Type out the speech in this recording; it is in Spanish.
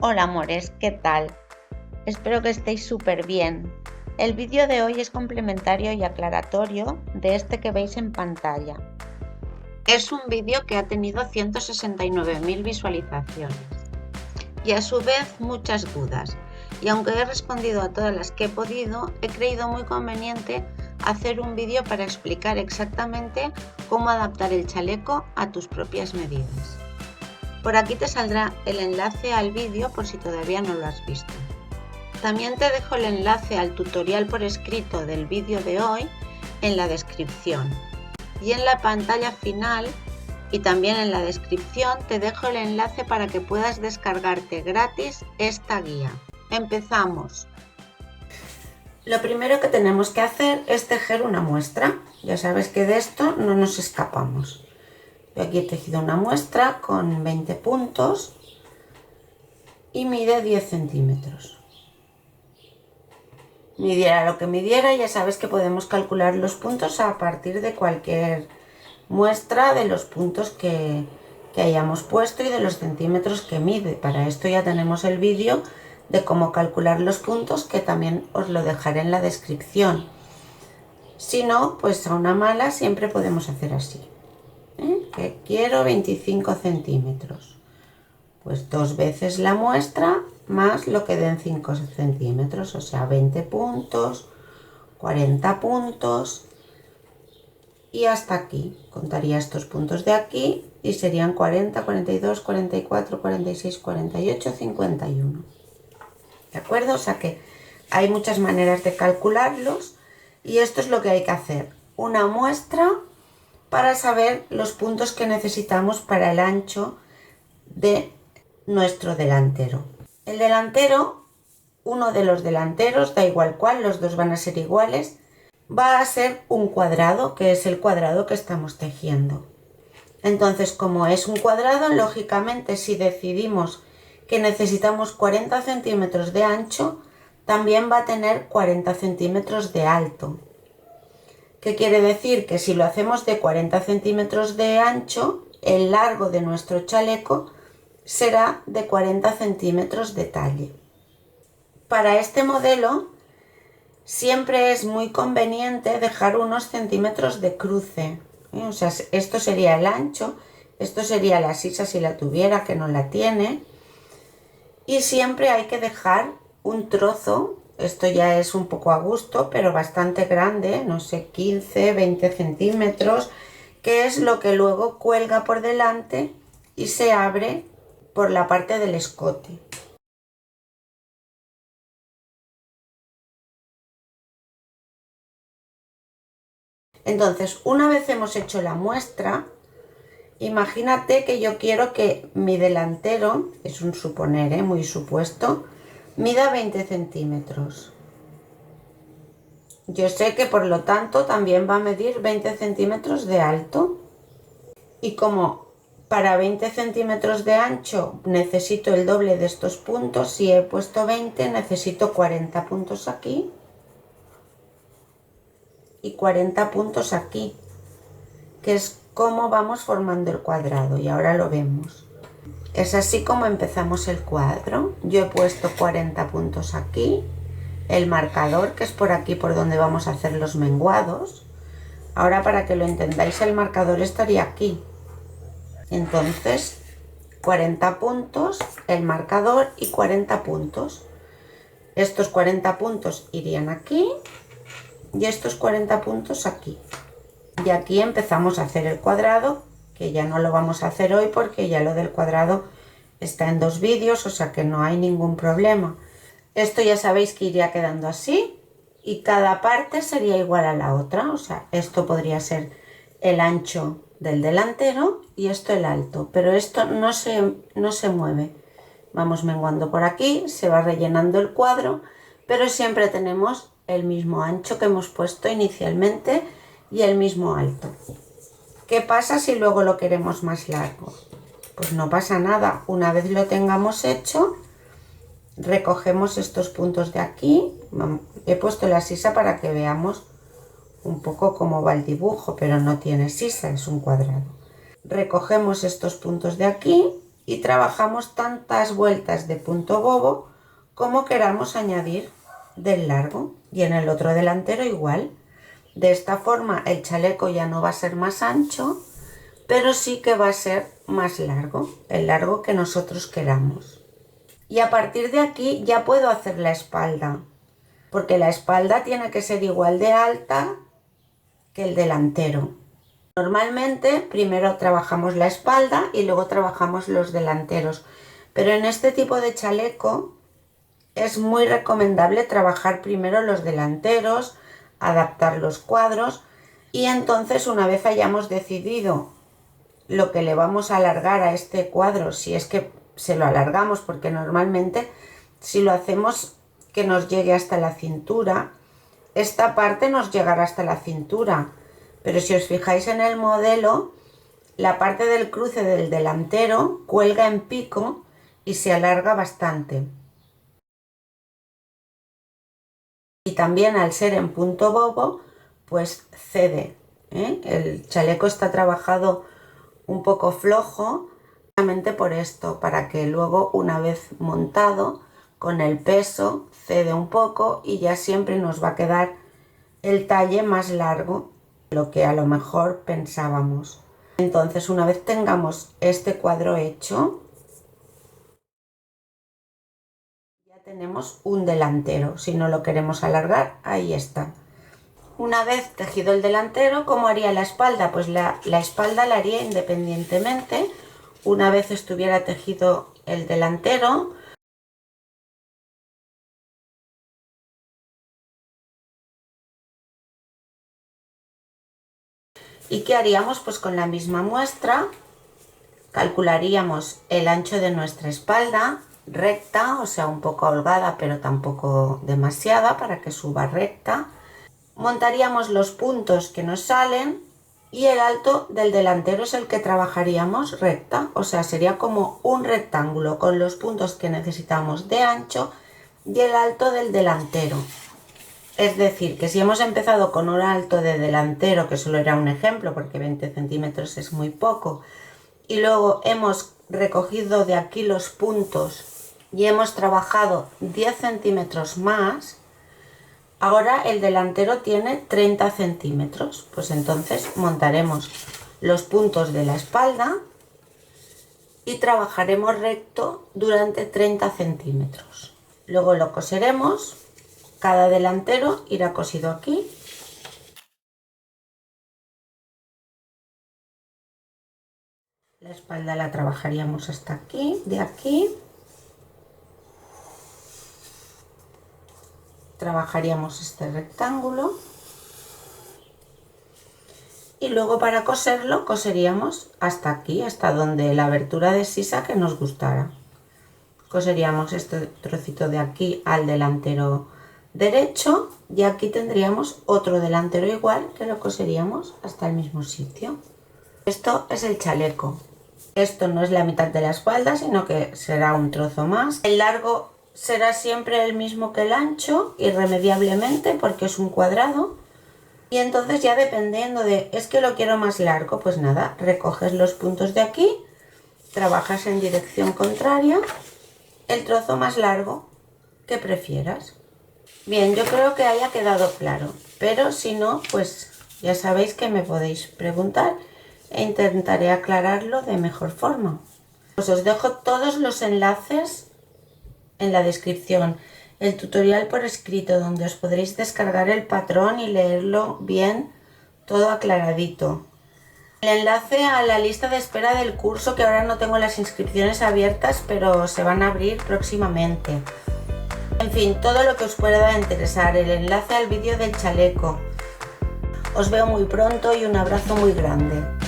Hola amores, ¿qué tal? Espero que estéis súper bien. El vídeo de hoy es complementario y aclaratorio de este que veis en pantalla. Es un vídeo que ha tenido 169.000 visualizaciones y a su vez muchas dudas. Y aunque he respondido a todas las que he podido, he creído muy conveniente hacer un vídeo para explicar exactamente cómo adaptar el chaleco a tus propias medidas. Por aquí te saldrá el enlace al vídeo por si todavía no lo has visto. También te dejo el enlace al tutorial por escrito del vídeo de hoy en la descripción. Y en la pantalla final y también en la descripción te dejo el enlace para que puedas descargarte gratis esta guía. Empezamos. Lo primero que tenemos que hacer es tejer una muestra. Ya sabes que de esto no nos escapamos. Yo aquí he tejido una muestra con 20 puntos y mide 10 centímetros. Midiera lo que midiera, ya sabes que podemos calcular los puntos a partir de cualquier muestra de los puntos que hayamos puesto y de los centímetros que mide. Para esto ya tenemos el vídeo de cómo calcular los puntos, que también os lo dejaré en la descripción. Si no, pues a una mala siempre podemos hacer así. Que quiero 25 centímetros, pues 2 veces la muestra más lo que den 5 centímetros, o sea 20 puntos, 40 puntos y hasta aquí. Contaría estos puntos de aquí y serían 40, 42, 44, 46, 48, 51. ¿De acuerdo? O sea que hay muchas maneras de calcularlos y esto es lo que hay que hacer. Una muestra para saber los puntos que necesitamos para el ancho de nuestro delantero. El delantero, uno de los delanteros, da igual cuál, los dos van a ser iguales, va a ser un cuadrado, que es el cuadrado que estamos tejiendo. Entonces, como es un cuadrado, lógicamente si decidimos que necesitamos 40 centímetros de ancho, también va a tener 40 centímetros de alto. ¿Qué quiere decir? Que si lo hacemos de 40 centímetros de ancho, el largo de nuestro chaleco será de 40 centímetros de talle. Para este modelo siempre es muy conveniente dejar unos centímetros de cruce. O sea, esto sería el ancho, esto sería la sisa si la tuviera, que no la tiene. Y siempre hay que dejar un trozo. Esto ya es un poco a gusto, pero bastante grande, no sé, 15, 20 centímetros, que es lo que luego cuelga por delante y se abre por la parte del escote. Entonces, una vez hemos hecho la muestra, imagínate que yo quiero que mi delantero, es un suponer, muy supuesto, mida 20 centímetros. Yo sé que por lo tanto también va a medir 20 centímetros de alto. Y como para 20 centímetros de ancho necesito el doble de estos puntos, si he puesto 20 necesito 40 puntos aquí y 40 puntos aquí, que es como vamos formando el cuadrado, y ahora lo vemos. Es así como empezamos el cuadro. Yo he puesto 40 puntos aquí, el marcador, que es por aquí por donde vamos a hacer los menguados. Ahora, para que lo entendáis, el marcador estaría aquí. Entonces, 40 puntos, el marcador, y 40 puntos. Estos 40 puntos irían aquí y estos 40 puntos aquí. Y aquí empezamos a hacer el cuadrado, que ya no lo vamos a hacer hoy porque ya lo del cuadrado está en 2 vídeos, o sea que no hay ningún problema. Esto ya sabéis que iría quedando así y cada parte sería igual a la otra. O sea, esto podría ser el ancho del delantero y esto el alto, pero esto no se mueve. Vamos menguando por aquí, se va rellenando el cuadro, pero siempre tenemos el mismo ancho que hemos puesto inicialmente y el mismo alto. ¿Qué pasa si luego lo queremos más largo? Pues no pasa nada. Una vez lo tengamos hecho, recogemos estos puntos de aquí. He puesto la sisa para que veamos un poco cómo va el dibujo, pero no tiene sisa, es un cuadrado. Recogemos estos puntos de aquí y trabajamos tantas vueltas de punto bobo como queramos añadir del largo, y en el otro delantero igual. De esta forma el chaleco ya no va a ser más ancho, pero sí que va a ser más largo, el largo que nosotros queramos. Y a partir de aquí ya puedo hacer la espalda, porque la espalda tiene que ser igual de alta que el delantero. Normalmente primero trabajamos la espalda y luego trabajamos los delanteros, pero en este tipo de chaleco es muy recomendable trabajar primero los delanteros, adaptar los cuadros, y entonces una vez hayamos decidido lo que le vamos a alargar a este cuadro, si es que se lo alargamos, porque normalmente si lo hacemos que nos llegue hasta la cintura, esta parte nos llegará hasta la cintura, pero si os fijáis en el modelo, la parte del cruce del delantero cuelga en pico y se alarga bastante. Y también al ser en punto bobo, pues cede, ¿eh? El chaleco está trabajado un poco flojo, solamente por esto, para que luego una vez montado, con el peso, cede un poco y ya siempre nos va a quedar el talle más largo de lo que a lo mejor pensábamos. Entonces, una vez tengamos este cuadro hecho, ya tenemos un delantero. Si no lo queremos alargar, ahí está. Una vez tejido el delantero, ¿cómo haría la espalda? Pues la espalda la haría independientemente. Una vez estuviera tejido el delantero, ¿y qué haríamos? Pues con la misma muestra calcularíamos el ancho de nuestra espalda, recta, o sea, un poco holgada, pero tampoco demasiada para que suba recta. Montaríamos los puntos que nos salen y el alto del delantero es el que trabajaríamos recta, o sea, sería como un rectángulo con los puntos que necesitamos de ancho y el alto del delantero. Es decir, que si hemos empezado con un alto de delantero, que solo era un ejemplo porque 20 centímetros es muy poco, y luego hemos recogido de aquí los puntos y hemos trabajado 10 centímetros más, ahora el delantero tiene 30 centímetros, pues entonces montaremos los puntos de la espalda y trabajaremos recto durante 30 centímetros. Luego lo coseremos, cada delantero irá cosido aquí. La espalda la trabajaríamos hasta aquí, de aquí. Trabajaríamos este rectángulo. Y luego para coserlo, coseríamos hasta aquí, hasta donde la abertura de sisa que nos gustara. Coseríamos este trocito de aquí al delantero derecho y aquí tendríamos otro delantero igual que lo coseríamos hasta el mismo sitio. Esto es el chaleco. Esto no es la mitad de la espalda, sino que será un trozo más. El largo será siempre el mismo que el ancho, irremediablemente, porque es un cuadrado. Y entonces ya dependiendo de, es que lo quiero más largo, pues nada, recoges los puntos de aquí, trabajas en dirección contraria, el trozo más largo que prefieras. Bien, yo creo que haya quedado claro, pero si no, pues ya sabéis que me podéis preguntar e intentaré aclararlo de mejor forma. Pues os dejo todos los enlaces en la descripción, el tutorial por escrito donde os podréis descargar el patrón y leerlo bien, todo aclaradito. El enlace a la lista de espera del curso, que ahora no tengo las inscripciones abiertas, pero se van a abrir próximamente. En fin, todo lo que os pueda interesar, el enlace al vídeo del chaleco. Os veo muy pronto y un abrazo muy grande.